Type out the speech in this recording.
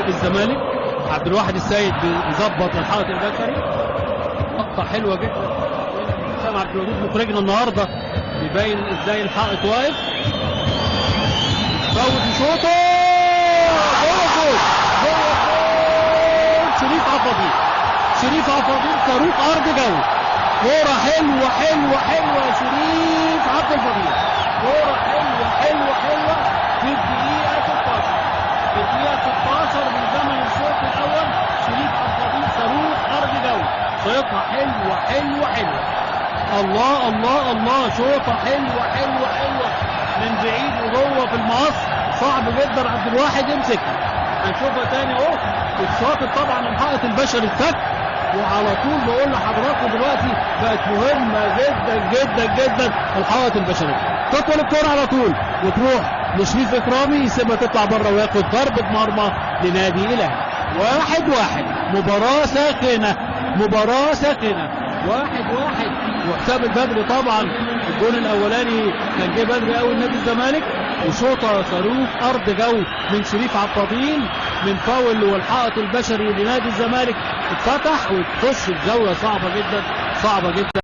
نادي الزمالك. عبد الواحد السيد بيظبط الحائط البشري، لقطه حلوه جدا. حسام عبد الودود مخرجنا النهارده بيبين ازاي الحائط واقف. فوت يشوطه جوه الجول، جوه الجول. شريف عفاضيل، شريف عفاضيل صاروخ ارض جو. كوره حلوه حلوه حلوه يا شريف عبد الفضيل، كوره حلوه حلوه حلوه في الدقيقه 16، في الدقيقه 16 من زمن الشوط الاول. شريف عفاضيل صاروخ ارض جو، شوطها حلوه حلوه حلوه. الله الله الله، شوطه حلوه حلوه حلوه من بعيد وجوه في المقص. صعب جدا عبد الواحد يمسكها. هنشوفها تاني اهو. الشاطر طبعا الحائط البشري اتفك، وعلى طول بقول لحضراتكم دلوقتي بقت مهمه جدا جدا جدا الحائط البشري. تطول الكوره على طول وتروح لشريف اكرامي، يسيبها تطلع بره وياخد ضربه مرمى لنادي الاهلي. 1-1، مباراه ساخنه، مباراه ساخنه. 1-1. وحسام البدري طبعا الجول الاولاني كان جه بدري قوي لنادي الزمالك، وشوطه صاروخ ارض جو من شريف عفاضيل من فاول، والحائط البشري لنادي الزمالك اتفتح وتخش الزاويه. صعبه جدا، صعبه جدا.